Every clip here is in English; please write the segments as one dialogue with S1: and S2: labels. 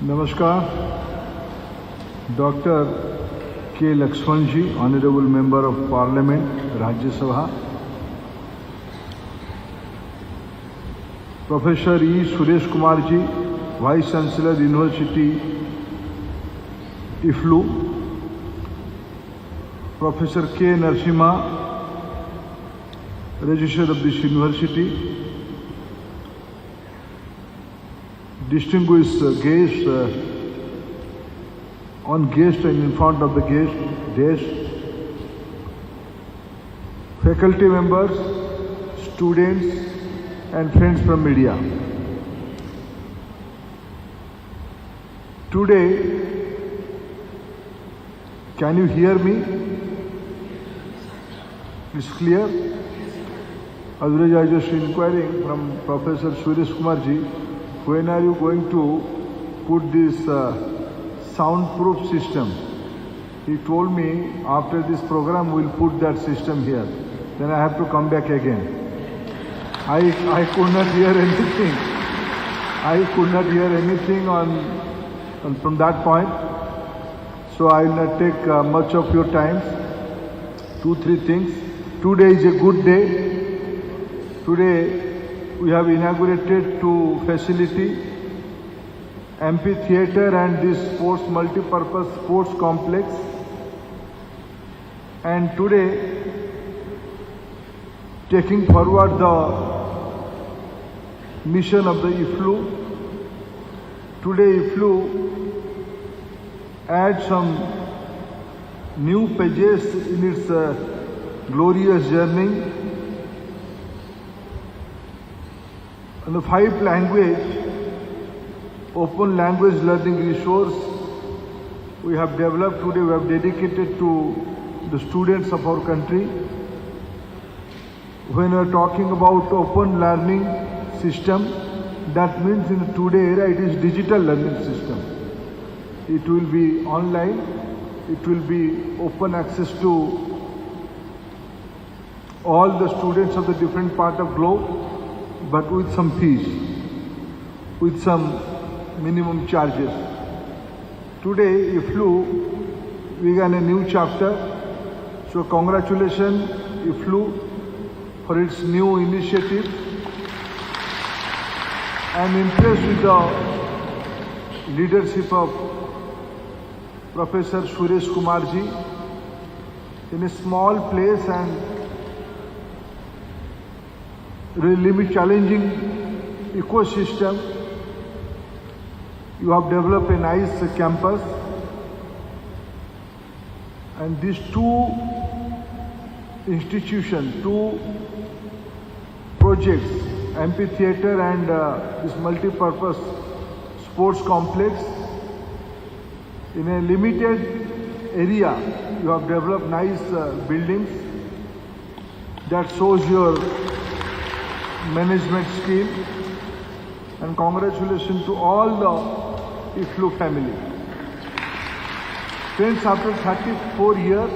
S1: Namaskar. Dr. K. Lakshman ji, Honorable Member of Parliament, Rajya Sabha. Professor E. Suresh Kumar ji, Vice Chancellor, University, IFLU. Professor K. Narasimha, Registrar of this University. Distinguished guests, on guest and in front of the guest, faculty members, students and friends from media. Today, can you hear me? It's clear? Otherwise, I was just inquiring from Professor Suresh Kumar ji, when are you going to put this soundproof system? He told me after this program we'll put that system here. Then I have to come back again. I could not hear anything. I could not hear anything on from that point. So I will not take much of your time. 2-3 things. Today is a good day. Today we have inaugurated two facility, amphitheater and this sports multi-purpose sports complex. And today, taking forward the mission of the IFLU, today IFLU adds some new pages in its glorious journey. On the 5 language, open language learning resource we have developed today, we have dedicated to the students of our country. When we are talking about open learning system, that means in today era it is digital learning system. It will be online, it will be open access to all the students of the different part of globe, but with some fees, with some minimum charges. Today, IFLU began a new chapter. So congratulations, IFLU, for its new initiative. I am impressed with the leadership of Professor Suresh Kumar ji. In a small place and really challenging ecosystem, you have developed a nice campus, and these two institutions, two projects, amphitheater and this multi-purpose sports complex, in a limited area, you have developed nice buildings that shows your management skill, and congratulations to all the IFLU family. Friends, after 34 years,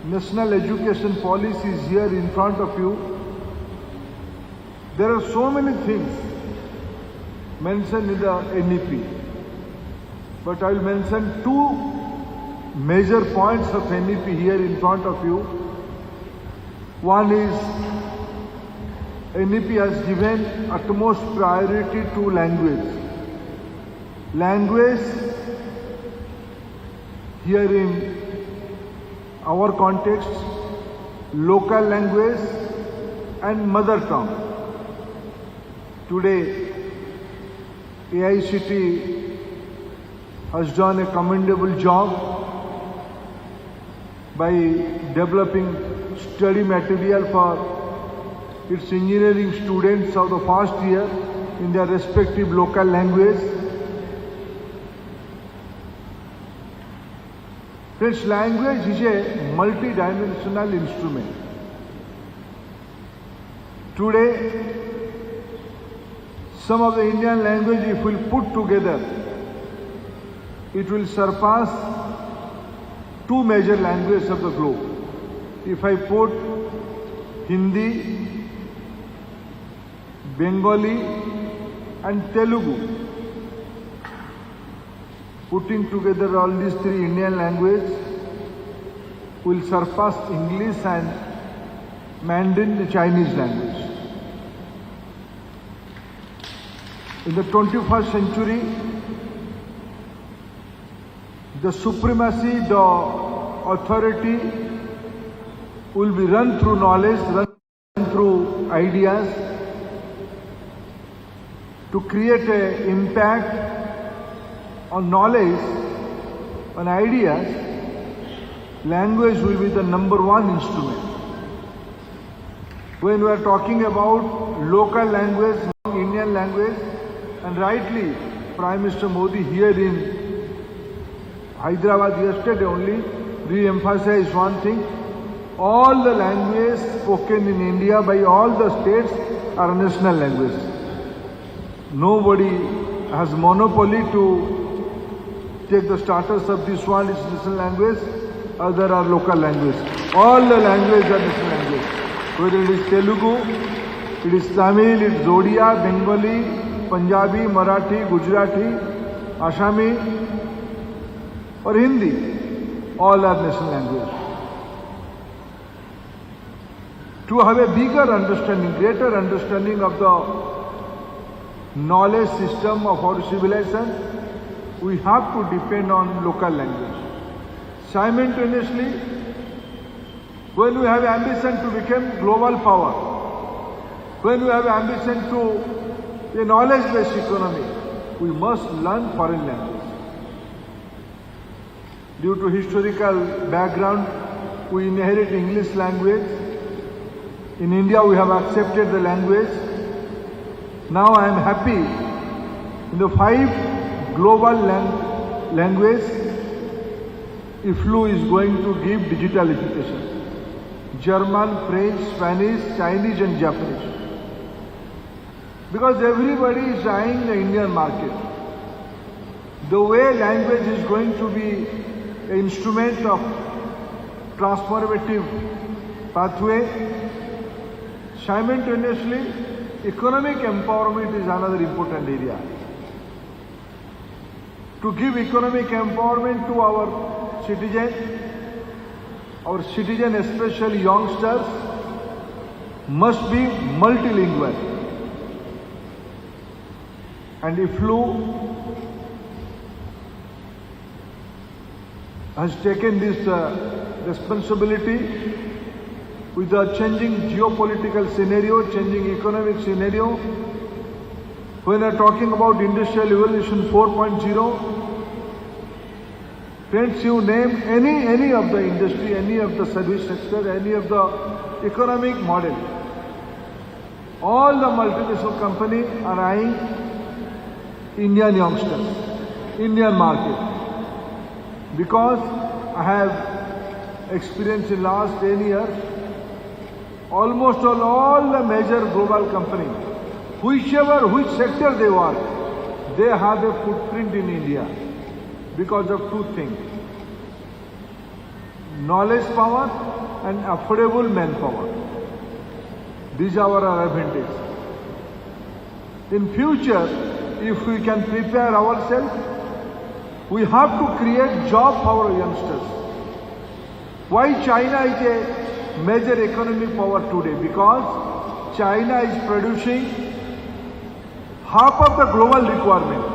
S1: national education policy is here in front of you. There are so many things mentioned in the NEP, but I will mention 2 major points of NEP here in front of you. One is NEP has given utmost priority to language. Language here in our context, local language and mother tongue. Today, AICT has done a commendable job by developing study material for its engineering students of the first year in their respective local language. Friends, language is a multi-dimensional instrument. Today, some of the Indian language, if we put together, it will surpass 2 major languages of the globe. If I put Hindi, Bengali and Telugu putting together all these three Indian languages will surpass English and Mandarin, the Chinese language. In the 21st century, the supremacy, the authority will be run through knowledge, run through ideas to create an impact on knowledge, on ideas. Language will be the number one instrument. When we are talking about local language, Indian language, and rightly Prime Minister Modi here in Hyderabad yesterday only re-emphasized one thing: all the languages spoken in India by all the states are national languages. Nobody has monopoly to take the status of this one is national language, other are local language. All the languages are national language. Whether it is Telugu, it is Tamil, it is Odia, Bengali, Punjabi, Marathi, Gujarati, Assami, or Hindi, all are national language. To have a bigger understanding, greater understanding of the knowledge system of our civilization, we have to depend on local language. Simultaneously, when we have ambition to become global power, when we have ambition to a knowledge-based economy, we must learn foreign language. Due to historical background, we inherit English language. In India, we have accepted the language. Now I am happy in the 5 global languages, IFLU is going to give digital education. German, French, Spanish, Chinese and Japanese. Because everybody is eyeing the Indian market. The way language is going to be an instrument of transformative pathway, simultaneously economic empowerment is another important area. To give economic empowerment to our citizens, especially youngsters, must be multilingual. And IFLU has taken this responsibility with the changing geopolitical scenario, changing economic scenario. When we are talking about Industrial Revolution 4.0, friends, you name any of the industry, any of the service sector, any of the economic model, all the multinational companies are eyeing Indian youngsters, Indian market. Because I have experience in last 10 years, almost all the major global companies, which sector they work, they have a footprint in India because of 2 things: knowledge power and affordable manpower. These are our advantages. In future, if we can prepare ourselves, we have to create job for our youngsters. Why China is a major economic power today? Because China is producing half of the global requirement.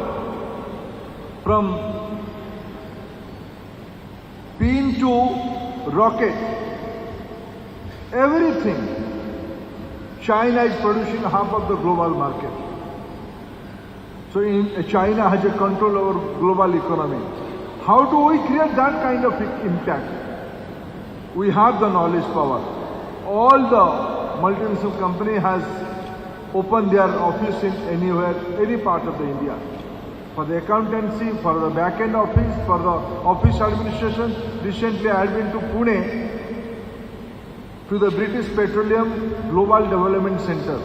S1: From pin to rocket, everything. China is producing half of the global market. So China has a control over global economy. How do we create that kind of impact? We have the knowledge power. All the multinational company has opened their office in anywhere, any part of the India. For the accountancy, for the back-end office, for the office administration. Recently I had been to Pune, to the British Petroleum Global Development Center.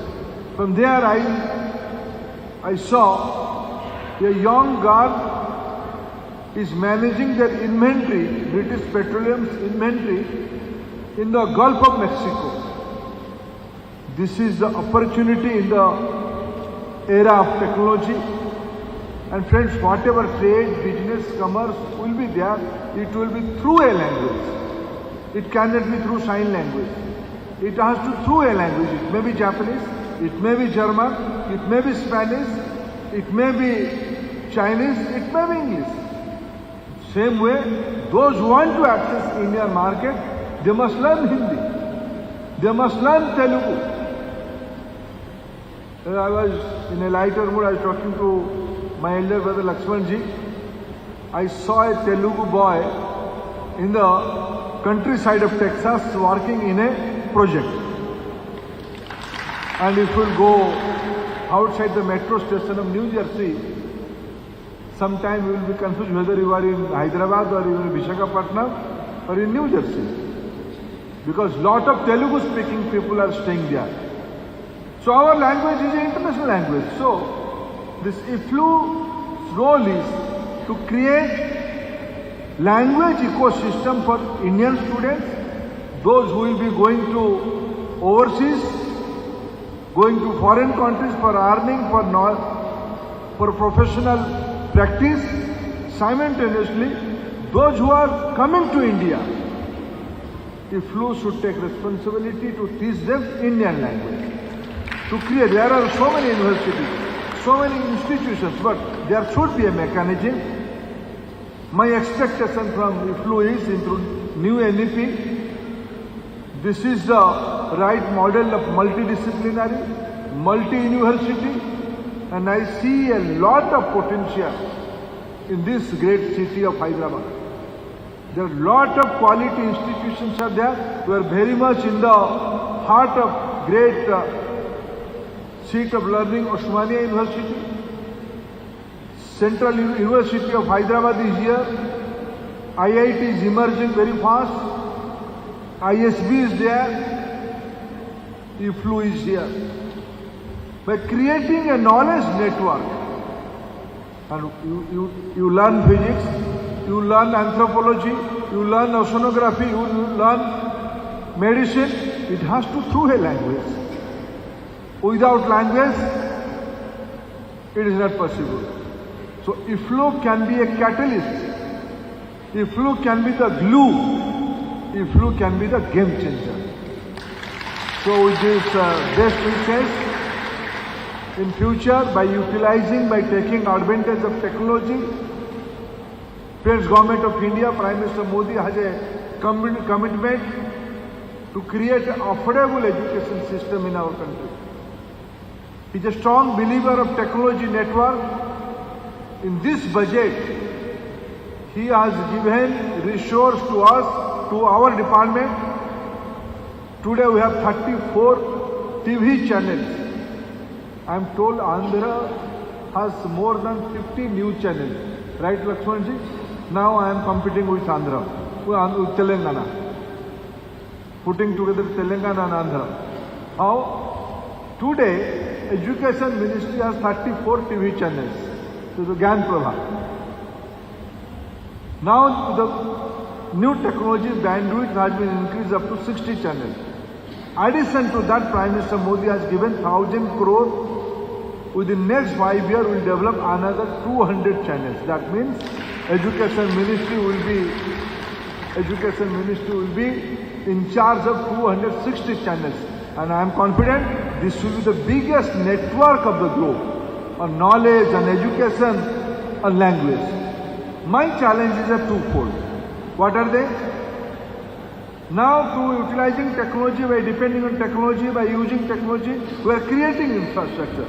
S1: From there I saw a young girl is managing their inventory, British Petroleum's inventory, in the Gulf of Mexico. This is the opportunity in the era of technology, And friends, whatever trade, business, commerce will be there, it will be through a language. It cannot be through sign language. It has to through a language. It may be Japanese, it may be German, it may be Spanish, it may be Chinese, it may be English. Same way, those who want to access Indian market, they must learn Hindi. They must learn Telugu. I was in a lighter mood, I was talking to my elder brother Lakshmanji. I saw a Telugu boy in the countryside of Texas working in a project. And if you go outside the metro station of New Jersey, sometime you will be confused whether you are in Hyderabad or even Visakhapatnam or in New Jersey. Because lot of Telugu speaking people are staying there. So our language is an international language. So this IFLU's role is to create language ecosystem for Indian students, those who will be going to overseas, going to foreign countries for earning, for professional practice. Simultaneously, those who are coming to India, IFLU should take responsibility to teach them Indian language. To create, there are so many universities, so many institutions, but there should be a mechanism. My expectation from IFLU is into new NEP. This is the right model of multidisciplinary, multi-university, and I see a lot of potential in this great city of Hyderabad. There are a lot of quality institutions are there. We are very much in the heart of great seat of learning, Osmania University. Central University of Hyderabad is here. IIT is emerging very fast. ISB is there. IFLU is here. By creating a knowledge network, and you learn physics, you learn anthropology, you learn oceanography, you learn medicine, it has to through a language. Without language, it is not possible. So IFLU can be a catalyst. IFLU can be the glue. IFLU can be the game changer. So with this best wishes, in future, by utilizing, by taking advantage of technology, Friends, Government of India, Prime Minister Modi has a commitment to create an affordable education system in our country. He is a strong believer of technology network. In this budget, he has given resource to us, to our department. Today we have 34 TV channels. I am told Andhra has more than 50 news channels. Right, Lakshmanji? Now I am competing with Andhra, with Telangana. Putting together Telangana and Andhra. How? Today, Education Ministry has 34 TV channels. So the Gyan Prabha. Now the new technology bandwidth has been increased up to 60 channels. Addition to that, Prime Minister Modi has given 1,000 crore. Within next 5 years, we will develop another 200 channels. That means Education Ministry will be in charge of 260 channels. And I am confident this will be the biggest network of the globe on knowledge, on education, on language. My challenges are twofold. What are they? Now, through utilizing technology, by depending on technology, by using technology, we are creating infrastructure.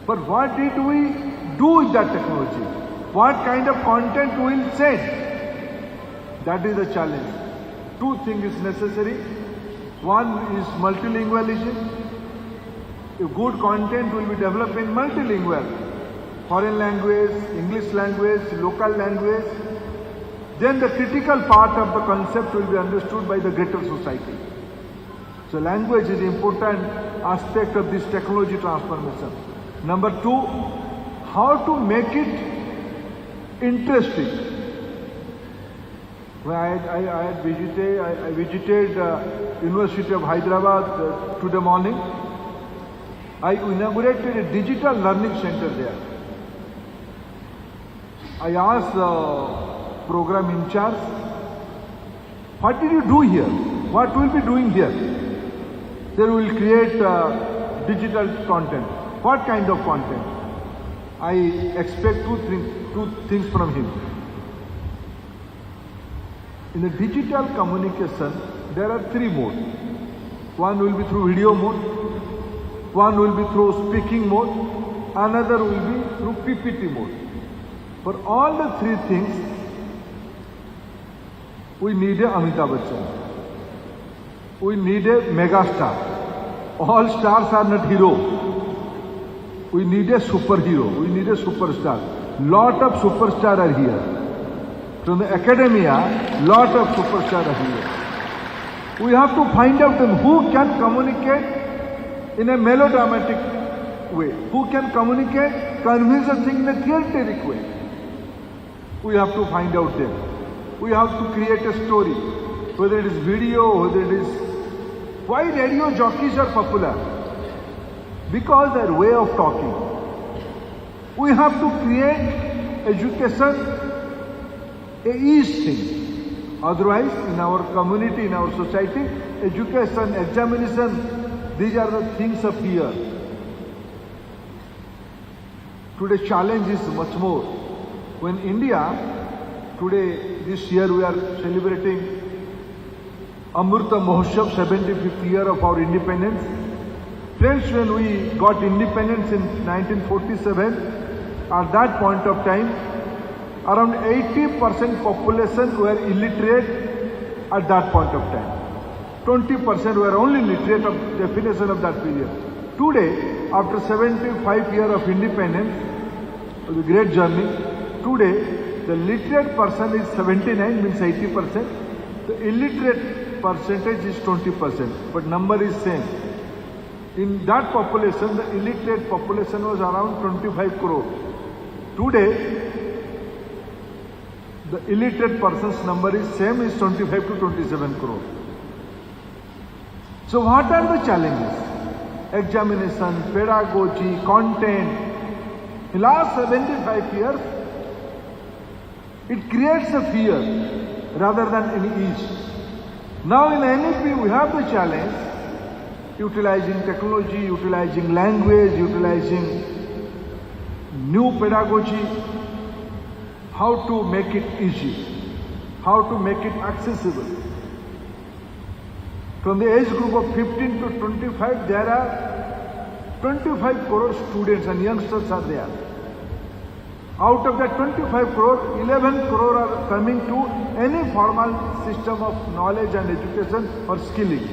S1: But what did we do with that technology? What kind of content we will send? That is the challenge. Two things is necessary. One is multilingualism. A good content will be developed in multilingual. Foreign language, English language, local language. Then the critical part of the concept will be understood by the greater society. So language is an important aspect of this technology transformation. Number two, how to make it interesting. When I visited University of Hyderabad today morning. I inaugurated a digital learning center there. I asked the program in charge, what did you do here? What will be doing here? They will create digital content. What kind of content? I expect two things from him. In the digital communication, there are three modes. One will be through video mode, one will be through speaking mode, another will be through PPT mode. For all the three things, we need a Amitabh Bachchan. We need a mega star. All stars are not hero. We need a superhero. We need a superstar. Lot of superstars are here. From the academia, lot of superstars are here. We have to find out them who can communicate in a melodramatic way, who can communicate, convince a thing in a theatric way. We have to find out them. We have to create a story, whether it is video, whether it is... Why radio jockeys are popular? Because their way of talking. We have to create education a easy thing. Otherwise, in our community, in our society, education, examination, these are the things of fear. Today's challenge is much more. When India, today, this year we are celebrating Amrita Mahotsav, 75th year of our independence. Friends, when we got independence in 1947, at that point of time, around 80% population were illiterate at that point of time. 20% were only literate of definition of that period. Today, after 75 years of independence, it was a great journey. Today, the literate person is 79, means 80%. The illiterate percentage is 20%, but number is same. In that population, the illiterate population was around 25 crore. Today, the illiterate person's number is same, is 25 to 27 crore. So what are the challenges? Examination, pedagogy, content. In the last 75 years, it creates a fear rather than any ease. Now in NEP we have the challenge, utilizing technology, utilizing language, utilizing new pedagogy, how to make it easy, how to make it accessible. From the age group of 15 to 25, there are 25 crore students and youngsters are there. Out of that 25 crore, 11 crore are coming to any formal system of knowledge and education or skilling.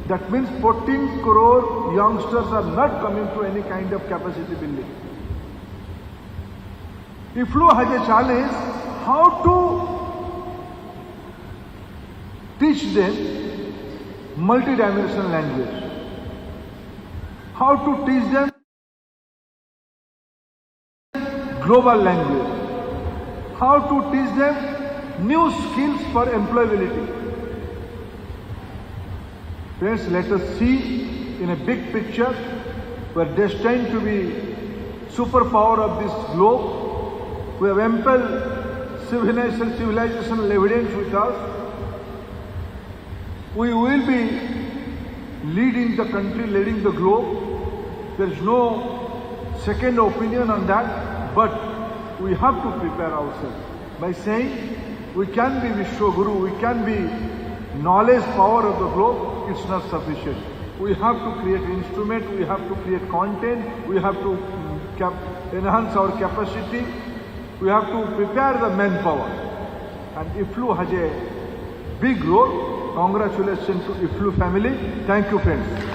S1: That means 14 crore youngsters are not coming to any kind of capacity building. IFLU has a challenge how to teach them multidimensional language, how to teach them global language, how to teach them new skills for employability. Friends, let us see in a big picture, we are destined to be superpower of this globe. We have ample civilizational evidence with us. We will be leading the country, leading the globe. There is no second opinion on that, but we have to prepare ourselves by saying we can be Vishwaguru, we can be knowledge power of the globe. It's not sufficient. We have to create instrument, we have to create content, we have to enhance our capacity, we have to prepare the manpower. And IFLU has a big role. Congratulations to IFLU family. Thank you, friends.